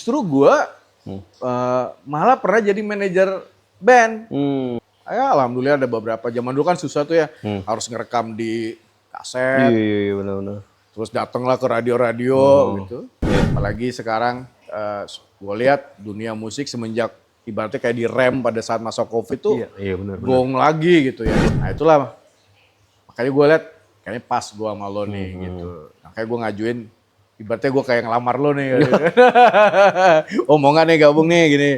Justru gue malah pernah jadi manajer band. Ya, alhamdulillah ada beberapa. Zaman dulu kan susah tuh ya, harus ngerekam di kaset. Iya benar-benar. Terus datanglah ke radio-radio gitu. Apalagi sekarang gue lihat dunia musik semenjak ibaratnya kayak direm pada saat masa Covid tuh Iya benar. gong lagi gitu ya. Nah itulah makanya gue lihat kayaknya pas gue sama lo nih gitu. Makanya gue ngajuin ibaratnya gue kayak ngelamar lo nih. Gitu. Omongan nih gabung nih gini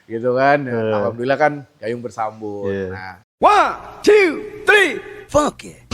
gitu kan. Alhamdulillah kan gayung bersambut. Nah. 1, 2, 3, fuck it.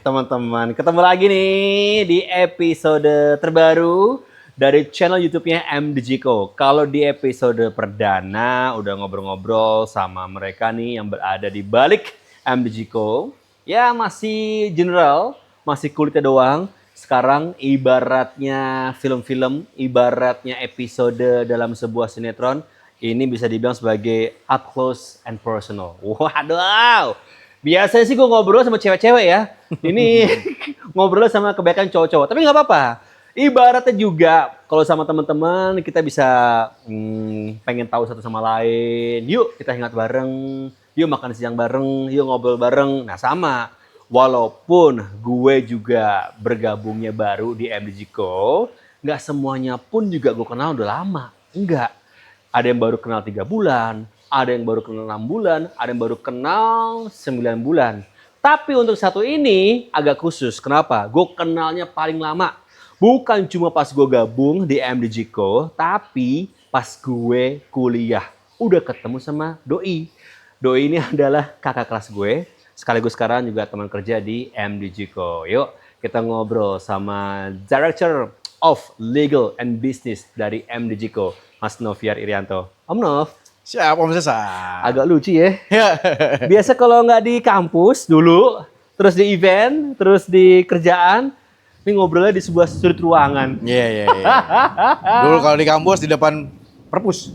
Teman-teman, ketemu lagi nih di episode terbaru dari channel YouTube-nya MDJco. Kalau di episode perdana udah ngobrol-ngobrol sama mereka nih yang berada di balik MDJco. Ya masih general, masih kulitnya doang. Sekarang ibaratnya film-film, ibaratnya episode dalam sebuah sinetron, ini bisa dibilang sebagai up close and personal. Waduh! Biasanya sih gue ngobrol sama cewek-cewek ya. Ini ngobrol sama kebanyakan cowok-cowok. Tapi nggak apa-apa. Ibaratnya juga kalau sama teman-teman kita bisa pengen tahu satu sama lain. Yuk kita hangout bareng. Yuk makan siang bareng. Yuk ngobrol bareng. Nah sama. Walaupun gue juga bergabungnya baru di MDJco, nggak semuanya pun juga gue kenal udah lama. Enggak. Ada yang baru kenal 3 bulan, ada yang baru kenal 6 bulan, ada yang baru kenal 9 bulan. Tapi untuk satu ini agak khusus. Kenapa? Gue kenalnya paling lama. Bukan cuma pas gue gabung di MDJco, tapi pas gue kuliah. Udah ketemu sama Doi. Doi ini adalah kakak kelas gue. Sekaligus sekarang juga teman kerja di MDJco. Yuk kita ngobrol sama Director of Legal and Business dari MDJco, Mas Noviar Irianto. Om Nov. Siap Om Cesar. Agak lucu ya. Biasa kalau nggak di kampus dulu, terus di event, terus di kerjaan, ini ngobrolnya di sebuah sudut ruangan. Iya. Dulu kalau di kampus di depan perpus.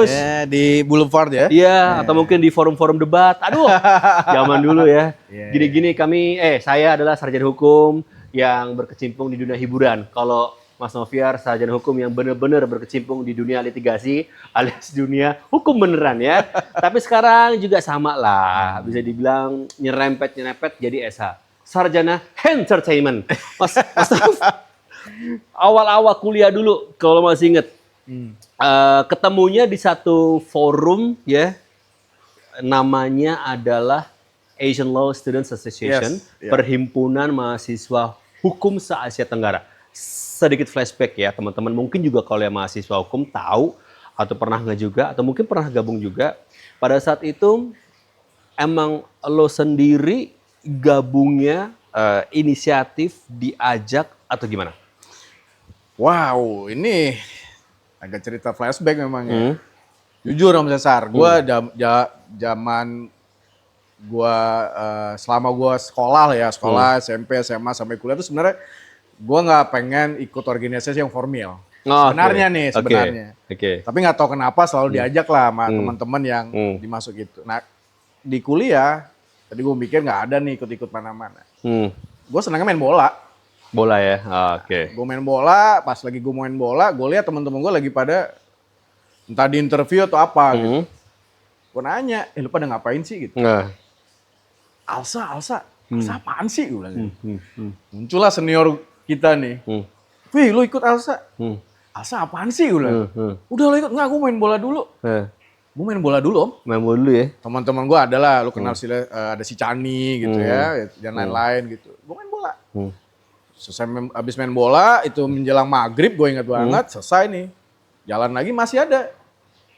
Ya, di Boulevard ya. Iya, atau mungkin di forum-forum debat. Aduh, zaman dulu ya. Gini-gini saya adalah sarjana hukum yang berkecimpung di dunia hiburan. Kalau Mas Noviar, sarjana hukum yang benar-benar berkecimpung di dunia litigasi alias dunia hukum beneran ya. Tapi sekarang juga sama lah, bisa dibilang nyerempet jadi SH. Sarjana entertainment. Mas awal-awal kuliah dulu kalau masih inget. Ketemunya di satu forum ya, namanya adalah Asian Law Students Association, Perhimpunan Mahasiswa Hukum se-Asia Tenggara. Sedikit flashback ya teman-teman, mungkin juga kalau yang mahasiswa hukum tahu atau pernah nggak juga atau mungkin pernah gabung juga. Pada saat itu emang lo sendiri gabungnya inisiatif diajak atau gimana? Wow, ini agak cerita flashback memang ya. Jujur Om Cesar, gue zaman gue selama gue sekolah lah ya, SMP, SMA sampai kuliah itu sebenarnya gue nggak pengen ikut organisasi yang formal. Sebenarnya. Tapi nggak tahu kenapa selalu diajak lah sama teman-teman yang dimasuk itu. Nah di kuliah, tadi gue mikir nggak ada nih ikut-ikut mana-mana. Gue senangnya main bola. Bola ya, Gue main bola, pas lagi gue main bola, gue lihat teman-teman gue lagi pada entah di interview atau apa gitu. Gue nanya, lu pada ngapain sih gitu? Alsa apaan sih? Gue bilang gitu. Muncullah senior kita nih. Wih, lu ikut Alsa? Alsa apaan sih? Gue bilang. Udah lo ikut, enggak, gue main bola dulu. Gue main bola dulu Om. Main bola dulu ya? Teman-teman gue adalah, lu kenal ada si Cani gitu ya, dan lain-lain gitu. Gue main bola. Selesai habis main bola, itu menjelang maghrib, gue ingat banget, selesai nih. Jalan lagi masih ada.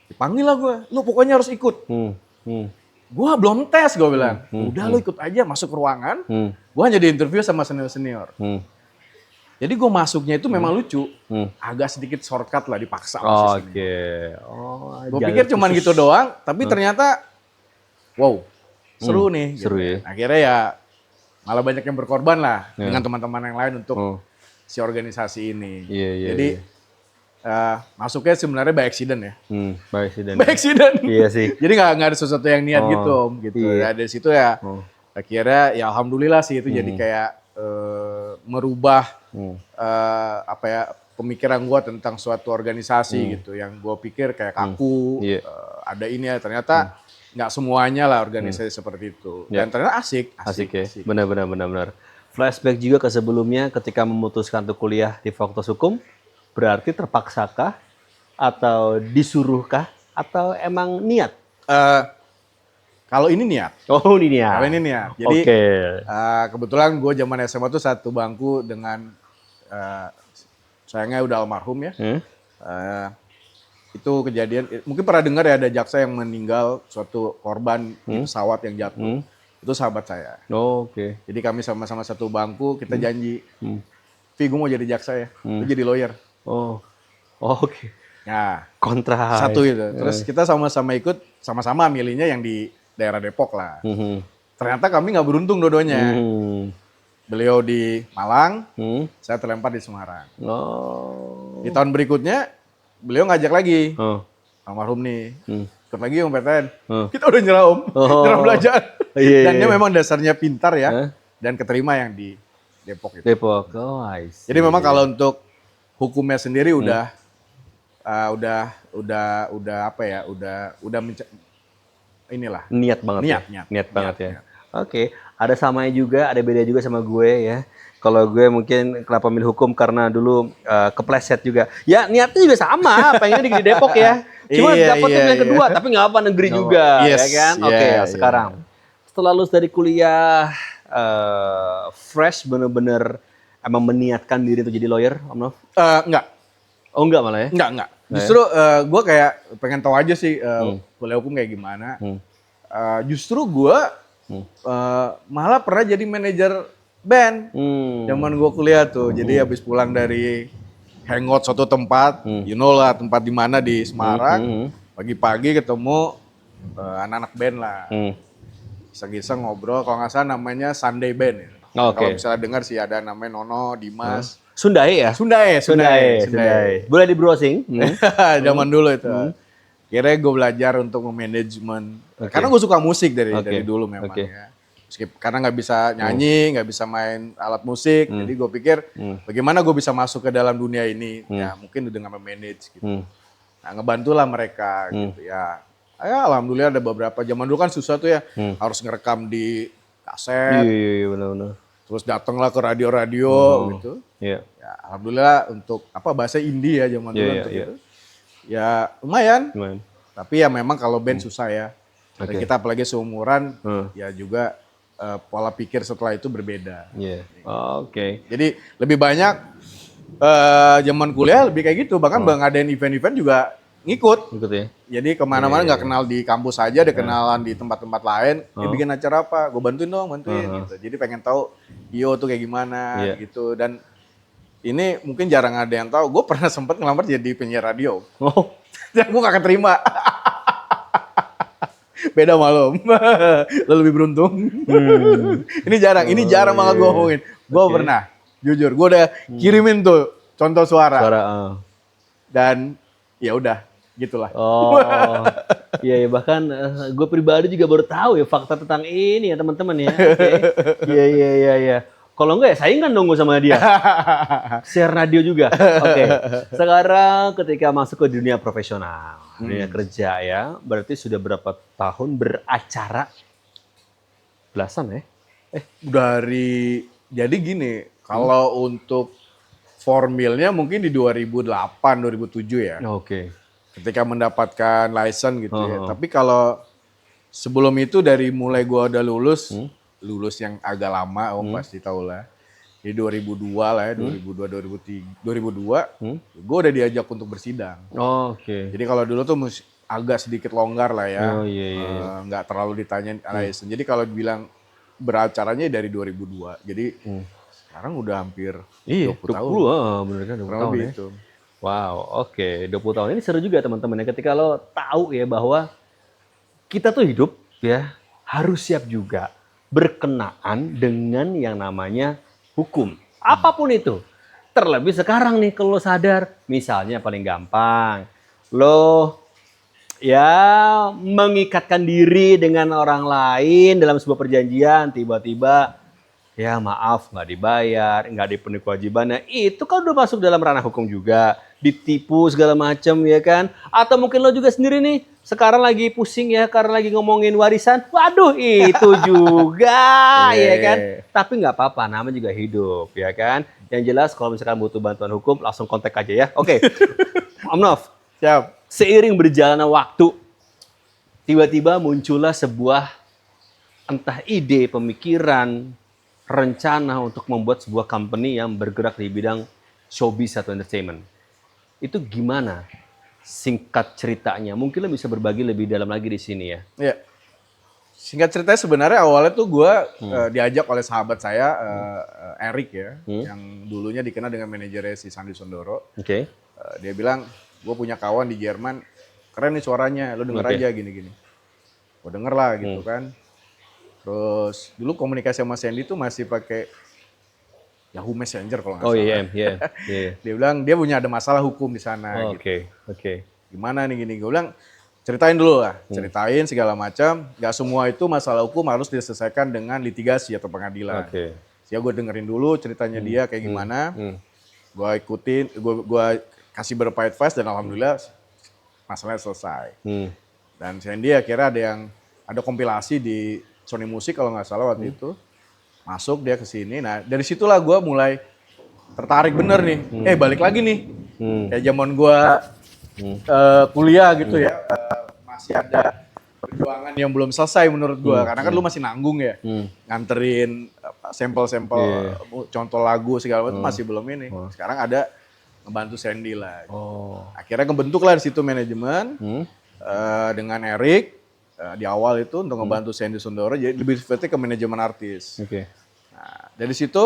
Dipanggil lah gue, lu pokoknya harus ikut. Gue belum tes, gue bilang. Udah lu ikut aja, masuk ruangan. Gue hanya di interview sama senior-senior. Jadi gue masuknya itu memang lucu. Agak sedikit shortcut lah, dipaksa. Gue pikir cuman gitu doang, tapi ternyata, wow, seru nih. Seru gitu. ya. Akhirnya ya, malah banyak yang berkorban lah dengan teman-teman yang lain untuk si organisasi ini. Jadi masuknya sebenarnya by accident ya. By accident. By accident. Iya sih. Jadi nggak ada sesuatu yang niat gitu Om. Gitu. Dari situ ya akhirnya ya alhamdulillah sih itu jadi kayak merubah apa ya pemikiran gue tentang suatu organisasi gitu yang gue pikir kayak kaku, ada ini ya ternyata nggak semuanya lah organisasi seperti itu dan ternyata asik ya. Benar. Flashback juga ke sebelumnya ketika memutuskan untuk kuliah di Fakultas Hukum, berarti terpaksakah atau disuruhkah atau emang niat? Kalau ini niat. Oh, ini niat. Kalau ini niat. Jadi kebetulan gue zaman SMA tuh satu bangku dengan sayangnya udah almarhum ya. Itu kejadian, mungkin pernah dengar ya ada jaksa yang meninggal suatu korban di pesawat yang jatuh. Itu sahabat saya. Oh, oke. Jadi kami sama-sama satu bangku, kita janji. Vi, gue mau jadi jaksa ya, lu jadi lawyer. Oh, oke. Nah, Kontra. satu itu. Terus kita sama-sama ikut, sama-sama milihnya yang di daerah Depok lah. Ternyata kami nggak beruntung dua-duanya. Beliau di Malang, saya terlempar di Semarang. Di tahun berikutnya, beliau ngajak lagi. Almarhum nih, ikut lagi Om PTN. Kita udah nyerah Om, nyerah belajar. Dan dia memang dasarnya pintar ya, dan keterima yang di Depok itu. Depok, I see. Jadi memang kalau untuk hukumnya sendiri udah apa ya, inilah. Niat banget Niat banget ya. Oke, ada samanya juga, ada beda juga sama gue ya. Kalau gue mungkin kenapa milih hukum karena dulu kepleset juga. Ya niatnya juga sama, pengen di Depok ya. Cuma dapetnya yang kedua, tapi nggak apa negeri juga, ya kan? Oke, sekarang setelah lulus dari kuliah, fresh bener-bener emang meniatkan diri untuk jadi lawyer, Om Nov? Enggak. Oh enggak malah ya? Enggak. Justru gue kayak pengen tahu aja sih kuliah hukum kayak gimana. Justru gue malah pernah jadi manajer band. Zaman gue kuliah tuh. Jadi habis pulang dari hangout suatu tempat, you know lah tempat di mana di Semarang. Pagi-pagi ketemu anak-anak band lah. Iseng-iseng ngobrol, kalau nggak salah namanya Sunday Band ya. Kalau misalnya dengar sih ada namanya Nono, Dimas. Sundae ya? Sundae. Boleh di browsing. Zaman dulu itu. Kira gue belajar untuk memanajemen. Karena gue suka musik dari dulu memang ya. Karena nggak bisa nyanyi, nggak bisa main alat musik. Jadi gue pikir bagaimana gue bisa masuk ke dalam dunia ini. Ya mungkin dengan memanage gitu. Nah ngebantulah mereka gitu ya. Ya alhamdulillah ada beberapa. Zaman dulu kan susah tuh ya. Harus ngerekam di kaset. Iya benar. Terus datanglah ke radio-radio gitu. Iya. Ya, alhamdulillah untuk bahasa indie ya zaman dulu untuk itu. Ya lumayan. Tapi ya memang kalau band susah ya. Dan kita apalagi seumuran ya juga pola pikir setelah itu berbeda. Iya. Oke. Jadi lebih banyak zaman kuliah lebih kayak gitu. Bahkan ngadain event-event juga ngikut ya. Jadi kemana-mana nggak kenal di kampus aja, ada kenalan di tempat-tempat lain. Dia bikin acara apa? Gue bantuin gitu. Jadi pengen tahu IO tuh kayak gimana gitu. Dan ini mungkin jarang ada yang tahu. Gue pernah sempat ngelamar jadi penyiar radio. Dan gue gak keterima. Beda malam. Lo lebih beruntung. Ini jarang banget gue ngomongin. Gue pernah, jujur, gue udah kirimin tuh contoh suara. Dan ya udah, gitulah. Iya bahkan gue pribadi juga baru tahu ya fakta tentang ini ya teman-teman ya. Iya. Kalau enggak ya saingan dong gue sama dia. Share radio juga. Oke. Sekarang ketika masuk ke dunia profesional, dunia kerja ya, berarti sudah berapa tahun beracara? Belasan ya? Jadi gini, kalau untuk formilnya mungkin di 2008, 2007 ya. Ketika mendapatkan license gitu ya. Tapi kalau sebelum itu dari mulai gua udah lulus yang agak lama, pasti tahu lah. Di 2002 lah ya, 2002, gue udah diajak untuk bersidang. Jadi kalau dulu tuh agak sedikit longgar lah ya, nggak terlalu ditanyain license. Jadi kalau dibilang beracaranya dari 2002, jadi sekarang udah hampir 20 tahun. Bener kan 20 kurang tahun lebih ya. itu. Wow, 20 tahun. Ini seru juga teman-teman ya, ketika lo tahu ya bahwa kita tuh hidup ya harus siap juga berkenaan dengan yang namanya hukum. Apapun itu. Terlebih sekarang nih kalau sadar, misalnya paling gampang, lo ya mengikatkan diri dengan orang lain dalam sebuah perjanjian, tiba-tiba ya maaf nggak dibayar, nggak dipenuhi kewajibannya, itu kan udah masuk dalam ranah hukum juga, ditipu segala macam ya kan? Atau mungkin lo juga sendiri nih sekarang lagi pusing ya karena lagi ngomongin warisan, waduh itu juga ya kan? Tapi nggak apa-apa, namanya juga hidup ya kan? Yang jelas kalau misalkan butuh bantuan hukum langsung kontak aja ya. Oke, Om Nov, Siap. seiring berjalannya waktu, tiba-tiba muncullah sebuah entah ide, pemikiran, rencana untuk membuat sebuah company yang bergerak di bidang showbiz atau entertainment. Itu gimana singkat ceritanya? Mungkin lo bisa berbagi lebih dalam lagi di sini ya. Iya. Singkat ceritanya sebenarnya awalnya tuh gue diajak oleh sahabat saya, Eric ya, yang dulunya dikenal dengan manajernya si Sandy Sondoro. Oke. Dia bilang, gue punya kawan di Jerman, keren nih suaranya, lo denger aja gini-gini. Gue denger lah gitu kan. Terus dulu komunikasi sama Sandy tuh masih pakai Yahoo Messenger kalau nggak Oh salah. iya. Dia bilang dia punya ada masalah hukum di sana. Gitu. Oke. Gimana nih gini? Gue bilang ceritain dulu lah, ceritain segala macam. Gak semua itu masalah hukum harus diselesaikan dengan litigasi atau pengadilan. Oke. Ya gue dengerin dulu ceritanya dia kayak gimana. Gue ikutin, gue kasih beberapa advice dan alhamdulillah masalahnya selesai. Dan Sandy akhirnya ada kompilasi di Sony Music kalau nggak salah waktu itu. Masuk dia ke sini. Nah dari situlah gue mulai tertarik bener nih. Balik lagi nih. Kayak zaman gue kuliah gitu ya. Masih ada perjuangan yang belum selesai menurut gue. Karena kan lu masih nanggung ya. Nganterin sampel-sampel contoh lagu segala macam masih belum ini. Sekarang ada ngebantu Sandy lah. Gitu. Akhirnya kebentuk lah di situ manajemen dengan Eric. Di awal itu untuk ngebantu Sandy Sondoro, jadi lebih seperti ke manajemen artis. Nah, dari situ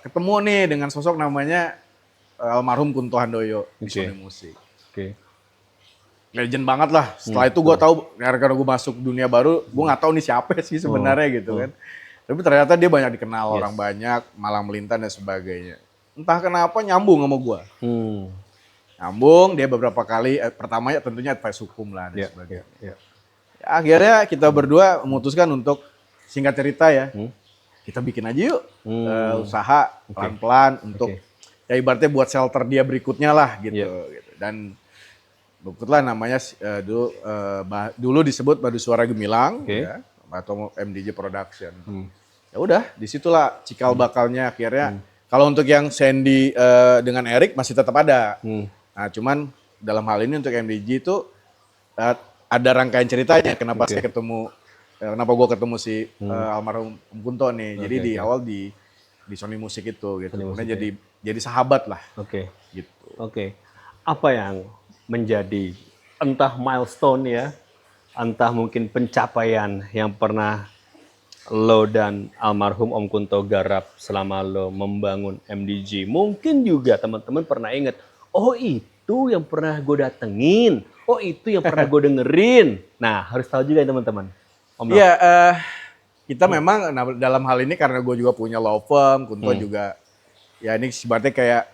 ketemu nih dengan sosok namanya almarhum Kunto Handoyo di Sony Music. Legend banget lah. Setelah itu gue tahu, karena gue masuk dunia baru, gue nggak tahu nih siapa sih sebenarnya gitu kan. Tapi ternyata dia banyak dikenal orang banyak, malang melintang dan sebagainya. Entah kenapa nyambung sama gue. Nyambung, dia beberapa kali, pertamanya tentunya advice hukum lah dan sebagainya. Akhirnya kita berdua memutuskan untuk singkat cerita ya, kita bikin aja yuk usaha pelan-pelan untuk ya ibaratnya buat shelter dia berikutnya lah gitu. Dan kebetulan namanya dulu disebut Madu Suara Gemilang ya, atau MDJ Production. Ya udah, disitulah cikal bakalnya akhirnya. Kalau untuk yang Sandy dengan Eric masih tetap ada. Nah cuman dalam hal ini untuk MDJ itu ada rangkaian ceritanya kenapa saya ketemu, kenapa gue ketemu si almarhum Om Kunto nih. Jadi di awal di Sony Music itu gitu. Kemudian jadi sahabat lah. Gitu. Apa yang menjadi entah milestone ya, entah mungkin pencapaian yang pernah lo dan almarhum Om Kunto garap selama lo membangun MDG. Mungkin juga teman-teman pernah ingat, oh itu yang pernah gue datengin. Oh itu yang pernah gue dengerin. Nah harus tahu juga ya teman-teman. Iya, kita memang dalam hal ini karena gue juga punya law firm, Kunto juga, ya ini sebenarnya kayak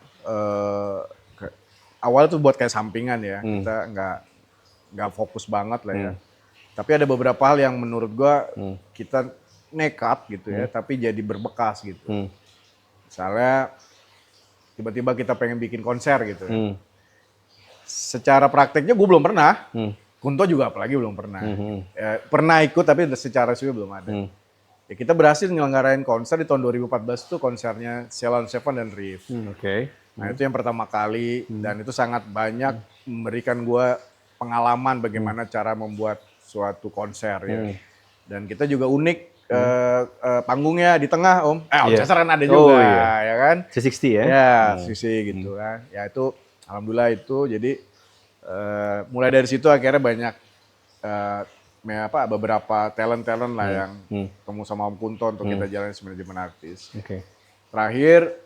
awal tuh buat kayak sampingan ya, kita nggak fokus banget lah ya. Tapi ada beberapa hal yang menurut gue kita nekat gitu ya, tapi jadi berbekas gitu. Misalnya tiba-tiba kita pengen bikin konser gitu ya. Secara prakteknya gue belum pernah, Kunto juga apalagi belum pernah. Ya, pernah ikut tapi secara resmi belum ada. Ya, kita berhasil nyelenggarain konser di tahun 2014 itu konsernya Sheila on Seven dan Rif. Nah itu yang pertama kali dan itu sangat banyak memberikan gue pengalaman bagaimana cara membuat suatu konser ya. Dan kita juga unik panggungnya di tengah Om. Orkestra kan ada juga ya kan. C60 ya? Ya, sisi gitu kan. Ya itu alhamdulillah itu jadi mulai dari situ akhirnya banyak beberapa talent lah yang ketemu sama Om Kunto untuk kita jalanin manajemen artis. Terakhir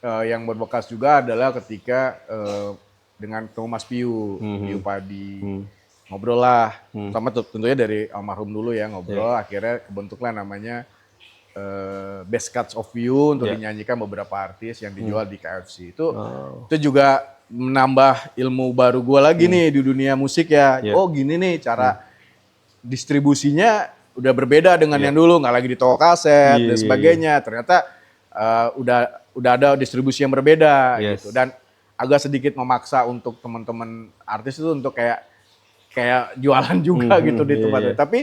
yang berbekas juga adalah ketika dengan ketemu Mas Piu, Piu Padi. Ngobrol lah, sama tentunya dari almarhum dulu ya ngobrol, akhirnya kebentuklah namanya Best Cuts of You untuk dinyanyikan beberapa artis yang dijual di KFC. Itu juga menambah ilmu baru gue lagi nih di dunia musik ya. Iya. Oh gini nih cara distribusinya udah berbeda dengan yang dulu, nggak lagi di toko kaset Iya, dan iya, sebagainya. Ternyata udah ada distribusi yang berbeda Yes. gitu. Dan agak sedikit memaksa untuk teman-teman artis itu untuk kayak jualan juga gitu di iya, tempatnya. iya. Tapi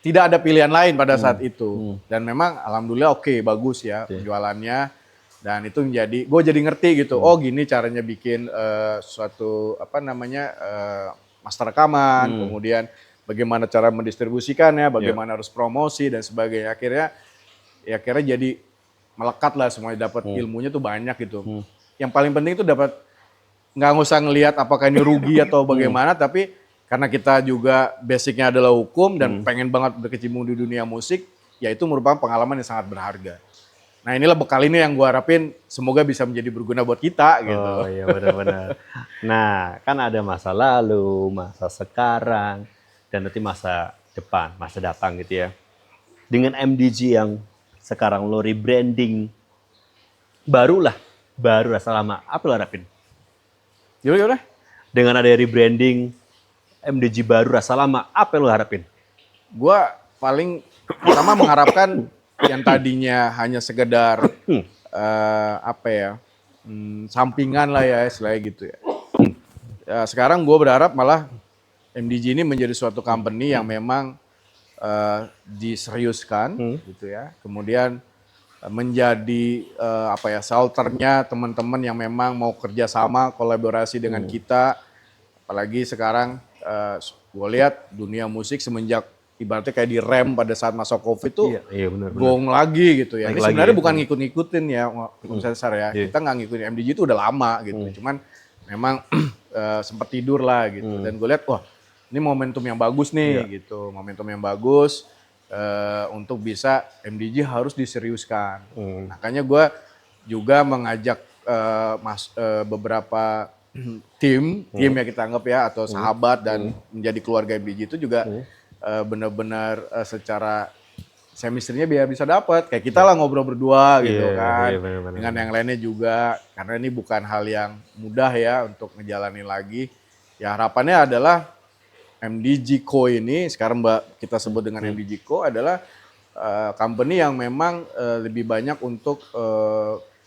tidak ada pilihan lain pada saat itu. Dan memang alhamdulillah oke, bagus ya penjualannya. Dan itu gue jadi ngerti gitu. Oh gini caranya bikin suatu master rekaman. Kemudian bagaimana cara mendistribusikannya, bagaimana harus promosi dan sebagainya. Akhirnya jadi melekat lah semuanya, dapat ilmunya tuh banyak gitu. Yang paling penting itu dapat, nggak usah ngelihat apakah ini rugi atau bagaimana, tapi karena kita juga basicnya adalah hukum dan pengen banget berkecimpung di dunia musik, ya itu merupakan pengalaman yang sangat berharga. Nah inilah bekal ini yang gue harapin semoga bisa menjadi berguna buat kita gitu. Oh iya benar-benar. Nah kan ada masa lalu, masa sekarang, dan nanti masa depan, masa datang gitu ya. Dengan MDG yang sekarang lo rebranding, baru rasa lama, apa lo harapin? Gimana? Dengan ada rebranding, MDG baru rasa lama, apa yang lo harapin? Gue paling pertama mengharapkan yang tadinya hanya sekedar sampingan lah ya istilahnya gitu ya. Sekarang gue berharap malah MDG ini menjadi suatu company yang memang diseriuskan gitu ya. Kemudian menjadi shelternya teman-teman yang memang mau kerjasama kolaborasi dengan kita. Apalagi sekarang gue lihat dunia musik semenjak ibaratnya kayak direm pada saat masa COVID tuh Iya, benar. gong lagi gitu ya. Naik Ini sebenarnya lagi, bukan ngikut-ngikutin ya, Om Cesar ya. Iya. Kita nggak ngikutin MDG itu udah lama gitu. Cuman memang sempat tidur lah gitu. Dan gue lihat wah ini momentum yang bagus nih gitu. Momentum yang bagus untuk bisa MDG harus diseriuskan. Makanya gue juga mengajak beberapa tim yang kita anggap ya atau sahabat dan menjadi keluarga MDG itu juga benar-benar secara chemistry-nya biar bisa dapat kayak kita lah ngobrol berdua gitu kan. benar-benar. Dengan yang lainnya juga karena ini bukan hal yang mudah ya untuk ngejalanin lagi. Ya harapannya adalah MDG Co ini sekarang kita sebut dengan MDG Co adalah company yang memang lebih banyak untuk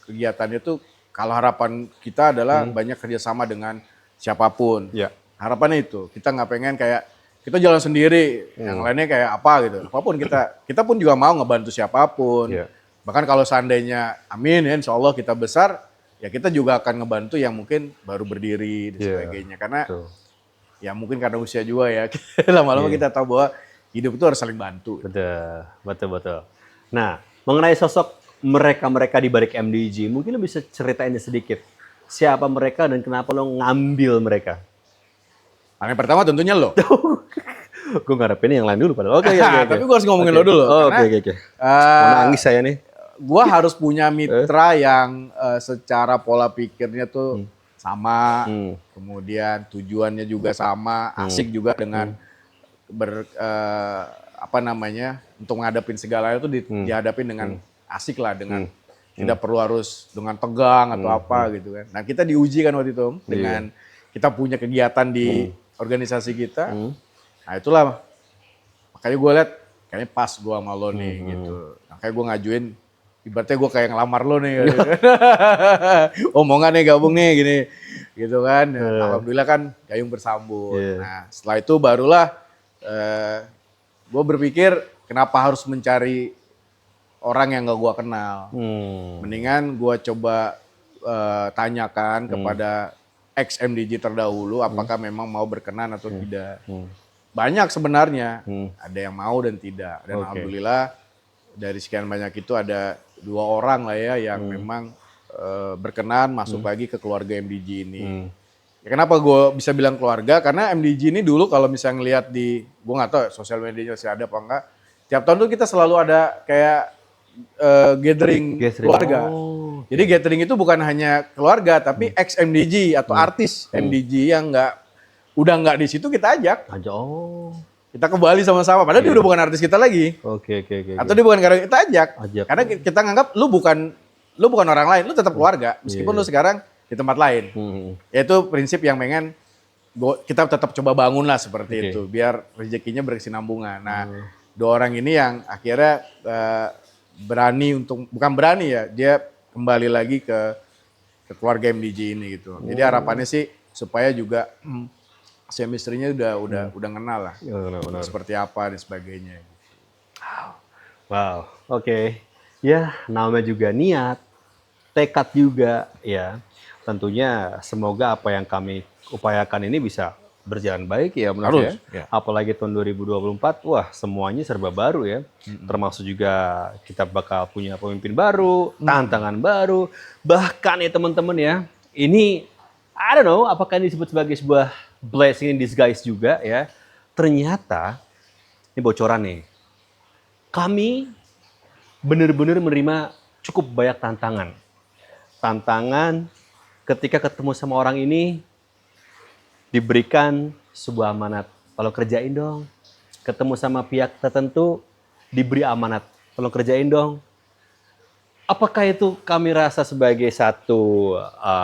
kegiatannya tuh kalau harapan kita adalah banyak kerjasama dengan siapapun. Ya. Harapannya itu kita nggak pengen kayak kita jalan sendiri, yang lainnya kayak apa gitu. Apapun kita pun juga mau ngebantu siapapun. Iya. Bahkan kalau seandainya, amin ya insya Allah kita besar, ya kita juga akan ngebantu yang mungkin baru berdiri dan sebagainya. Karena Betul. ya mungkin karena usia juga ya, lama-lama kita tahu bahwa hidup itu harus saling bantu. Betul. Nah, mengenai sosok mereka di balik MDG, mungkin lo bisa ceritain sedikit. Siapa mereka dan kenapa lo ngambil mereka? Yang pertama tentunya lo. Gue ngarepin yang lain dulu padahal. Oke. Tapi gue harus ngomongin lo dulu. Oke. Mau nangis saya nih. Gue harus punya mitra yang secara pola pikirnya tuh sama, kemudian tujuannya juga sama, asik juga dengan untuk menghadapin segalanya tuh dihadapin dengan asik lah, dengan tidak perlu harus dengan tegang atau apa gitu kan. Nah kita diuji kan waktu itu dengan kita punya kegiatan di organisasi kita. Nah itulah makanya gue lihat kayaknya pas gue sama lo nih gitu. Makanya gue ngajuin, ibaratnya gue kayak ngelamar lo nih. Omongan nih gabung nih gini gitu kan. Alhamdulillah kan gayung bersambut. Nah setelah itu barulah gue berpikir kenapa harus mencari orang yang gak gue kenal. Mendingan gue coba tanyakan kepada ex-MDG terdahulu apakah memang mau berkenan atau tidak. Banyak sebenarnya, ada yang mau dan tidak. Dan alhamdulillah dari sekian banyak itu ada 2 orang lah ya yang memang berkenan masuk lagi ke keluarga MDG ini. Ya, kenapa gue bisa bilang keluarga? Karena MDG ini dulu kalau misalnya ngeliat di, gue nggak tahu sosial medianya masih ada apa enggak. Tiap tahun tuh kita selalu ada kayak gathering keluarga. Jadi gathering itu bukan hanya keluarga, tapi ex-MDG atau artis MDG yang udah nggak di situ kita ajak. Kita ke Bali sama-sama, padahal dia udah bukan artis kita lagi. Oke. Atau dia bukan karena kita ajak. Ajak. Karena kita nganggap lu bukan orang lain, lu tetap keluarga. Meskipun lu sekarang di tempat lain. Itu prinsip yang pengen kita tetap coba bangun lah seperti itu, biar rezekinya berkesinambungan. Nah, dua orang ini yang akhirnya berani untuk, bukan berani ya, dia kembali lagi ke keluarga MDG ini gitu. Jadi harapannya sih supaya juga chemistry-nya udah kenal lah, seperti apa dan sebagainya. Wow, oke. Ya, namanya juga niat, tekad juga ya. Tentunya semoga apa yang kami upayakan ini bisa berjalan baik ya menurut Harus, ya. ya. Apalagi tahun 2024, wah semuanya serba baru ya. Termasuk juga kita bakal punya pemimpin baru, tantangan baru. Bahkan ya teman-teman ya, ini I don't know apakah ini disebut sebagai sebuah blessing in disguise juga ya. Ternyata, ini bocoran nih, kami benar-benar menerima cukup banyak tantangan. Tantangan ketika ketemu sama orang ini, diberikan sebuah amanat. Kalau kerjain dong. Ketemu sama pihak tertentu, diberi amanat. Kalau kerjain dong. Apakah itu kami rasa sebagai satu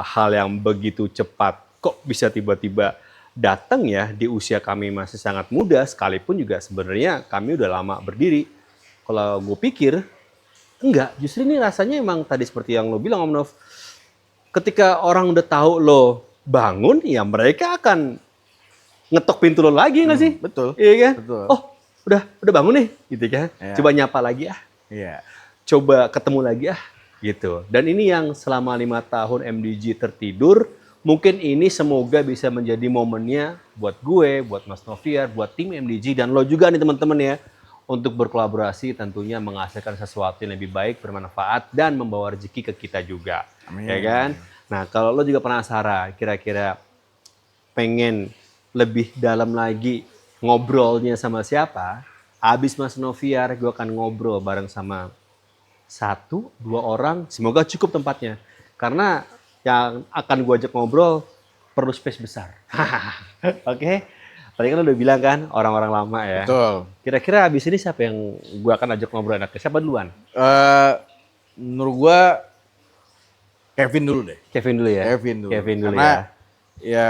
hal yang begitu cepat? Kok bisa tiba-tiba datang ya di usia kami masih sangat muda, sekalipun juga sebenarnya kami udah lama berdiri. Kalau gue pikir, enggak. Justru ini rasanya emang tadi seperti yang lo bilang Om Nov. Ketika orang udah tahu lo bangun, ya mereka akan ngetok pintu lo lagi nggak sih? Betul. Iya kan? Betul. Oh, udah bangun nih, gitu kan? Iya. Coba nyapa lagi ah, Iya. coba ketemu lagi ah, gitu. Dan ini yang selama 5 tahun MDG tertidur, mungkin ini semoga bisa menjadi momennya buat gue, buat Mas Noviar, buat tim MDG dan lo juga nih teman-teman ya, untuk berkolaborasi tentunya menghasilkan sesuatu yang lebih baik, bermanfaat dan membawa rezeki ke kita juga. Amin. Ya kan? Nah, kalau lo juga penasaran, kira-kira pengen lebih dalam lagi ngobrolnya sama siapa? Abis Mas Noviar, gue akan ngobrol bareng sama 1-2 orang. Semoga cukup tempatnya. Karena yang akan gue ajak ngobrol perlu space besar. Oke? Tadi kan lo udah bilang kan, orang-orang lama ya. Betul. Kira-kira abis ini siapa yang gue akan ajak ngobrol enaknya? Siapa duluan? Menurut gua Kevin dulu deh. Kevin dulu ya? Kevin dulu. Kevin dulu Karena ya. ya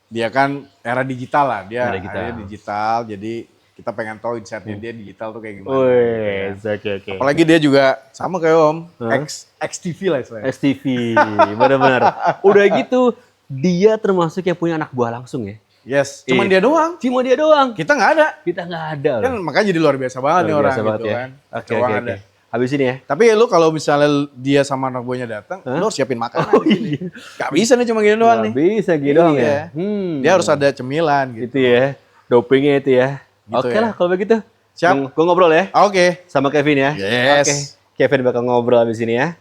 dia kan era digital lah. Dia Era digital. akhirnya digital, jadi kita pengen tahu insight-nya dia digital tuh kayak gimana. Wih, oke. Apalagi dia juga sama kayak Om, XTV lah istilahnya. STV, benar-benar. Udah gitu, dia termasuk yang punya anak buah langsung ya? Yes, cuman Iya. dia doang. Cuma dia doang. Kita nggak ada. Kita nggak ada loh. Kan makanya jadi luar biasa banget nih Luar orang biasa banget gitu ya. kan. Oke. Cowok ada. Habis ini ya? Tapi lu kalau misalnya dia sama anak buahnya datang, lu harus siapin makanan. Oh iya. Gak bisa nih cuma gini doang nih. Nggak bisa gitu doang Iya. ya? Dia harus ada cemilan gitu. Itu ya, dopingnya itu ya. Gitu Oke ya. lah kalau begitu. Siap. Gue ngobrol ya Oke. sama Kevin ya. Yes. Oke. Kevin bakal ngobrol habis ini ya.